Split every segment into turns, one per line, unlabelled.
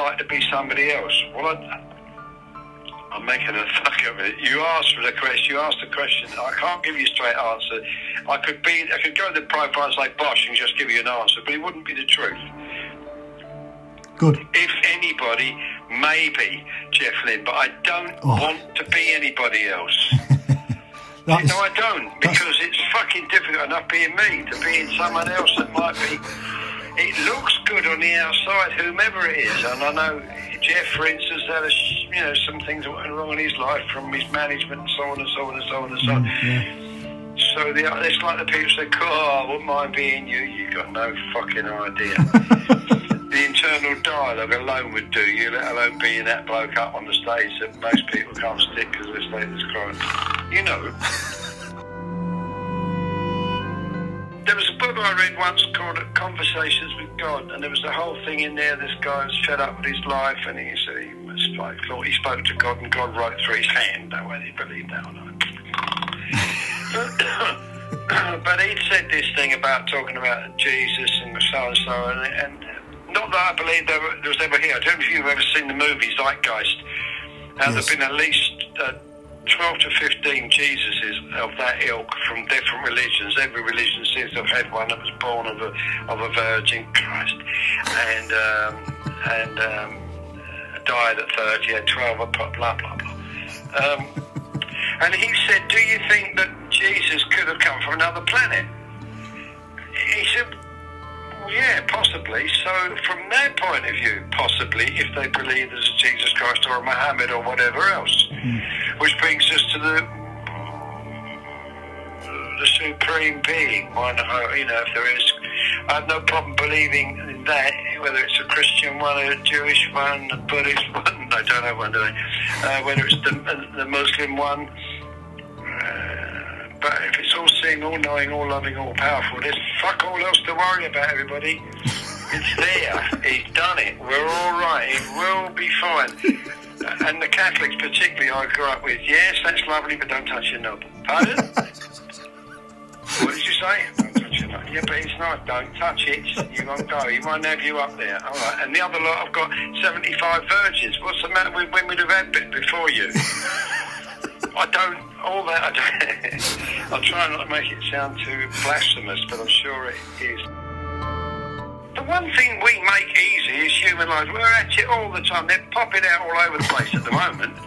like to be somebody else? Well, I'm making a fuck of it. You asked for the question. You asked the question. I can't give you a straight answer. I could go to the profiles like Bosch and just give you an answer, but it wouldn't be the truth.
Good.
If anybody, maybe Jeff Lynne, but I don't want to be anybody else. No, I don't, because it's fucking difficult enough being me to being someone else that might be. It looks good on the outside, whomever it is, and I know Jeff, for instance, had some things that went wrong in his life from his management and so on and so on and so on and so on.
Yeah.
So it's like the people say, "Oh, I wouldn't mind being you." You got no fucking idea. The internal dialogue alone would do you, let alone being that bloke up on the stage that most people can't stick because their status quo. You know. There was a book I read once called Conversations with God, and there was the whole thing in there. This guy was fed up with his life, and he said he spoke to God, and God wrote through his hand. That way he believed that or not. But he'd said this thing about talking about Jesus and so and not that I believe there was ever here. I don't know if you've ever seen the movie Zeitgeist. Yes. There have been at least 12 to 15 Jesuses of that ilk from different religions. Every religion seems to have had one that was born of a virgin, Christ, and died at 30, had 12, blah, blah, blah. And he said, do you think that Jesus could have come from another planet? He said, well, yeah, possibly. So from their point of view, possibly, if they believe there's a Jesus Christ or a Muhammad or whatever else. Which brings us to the supreme being. If there is, I have no problem believing in that, whether it's a Christian one, a Jewish one, a Buddhist one, I don't know one, do they? Whether it's the Muslim one. But if it's all seeing, all knowing, all loving, all powerful, there's fuck all else to worry about, everybody. It's there. He's done it. We're all right. It will be fine. And the Catholics particularly I grew up with, yes, that's lovely, but don't touch your knob. Pardon? What did you say? Don't touch your knob. Yeah, but it's not. Don't touch it. You won't go. He won't have you up there. All right. And the other lot, I've got 75 virgins. What's the matter with women who've had bit before you? I'll try not to make it sound too blasphemous, but I'm sure it is. The one thing we make easy is human life. We're at it all the time. They're popping out all over the place at the moment.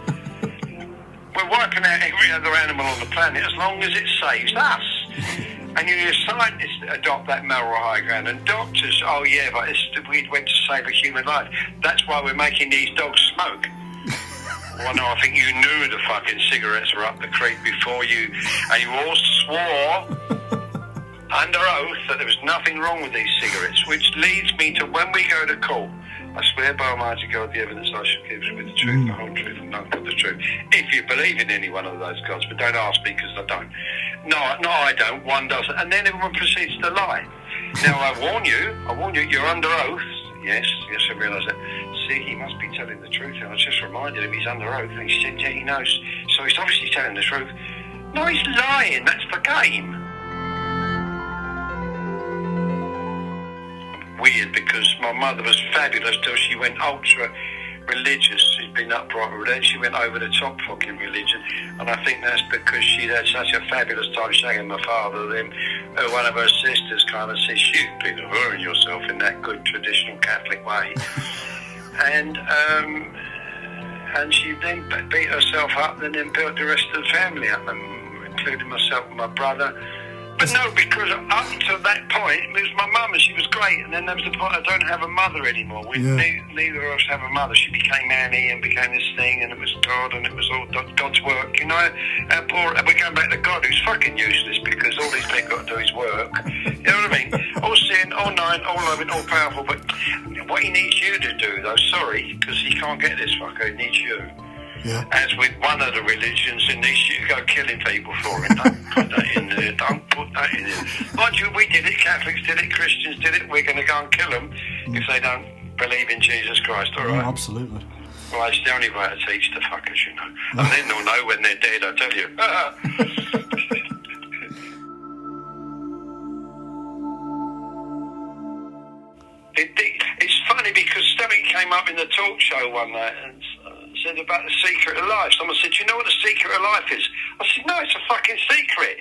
We're wiping out every other animal on the planet as long as it saves us. And scientists adopt that moral high ground, and doctors, but we went to save a human life. That's why we're making these dogs smoke. Well, no, I think you knew the fucking cigarettes were up the creek before you, and you all swore under oath that there was nothing wrong with these cigarettes, which leads me to when we go to court, I swear by Almighty God, the evidence I shall give is with the truth, the whole truth, and nothing but the truth. If you believe in any one of those gods, but don't ask me because I don't. No, I don't, one doesn't. And then everyone proceeds to lie. Now, I warn you, you're under oath. Yes, I realise that. See, he must be telling the truth. And I just reminded him he's under oath, and he said, yeah, he knows. So he's obviously telling the truth. No, he's lying. That's the game. Weird, because my mother was fabulous till she went ultra religious. She'd been upright with it. She went over the top fucking religion, and I think that's because she'd had such a fabulous time shagging my father. Then one of her sisters kind of said, "You've been ruining yourself in that good traditional Catholic way," and she then beat herself up, and then built the rest of the family up, including myself and my brother. But no, because up to that point, it was my mum, and she was great. And then there was the point, I don't have a mother anymore. Neither of us have a mother. She became Annie and became this thing, and it was God, and it was all God's work. You know, we're going back to God, who's fucking useless, because all these people got to do is work. You know what I mean? All seeing, all knowing, all loving, all powerful. But what he needs you to do, though, sorry, because he can't get this fucker, he needs you.
Yeah.
As with one of the religions, in this you go killing people for it. Don't put that in there. Don't put that in there. Mind you, we did it. Catholics did it. Christians did it. We're going to go and kill them if they don't believe in Jesus Christ. All right.
Oh, absolutely.
Well, it's the only way to teach the fuckers, you know. And then they'll know when they're dead. I tell you. It's funny because something came up in the talk show one night and said about the secret of life. Someone said, "Do you know what the secret of life is?" I said, "No, it's a fucking secret."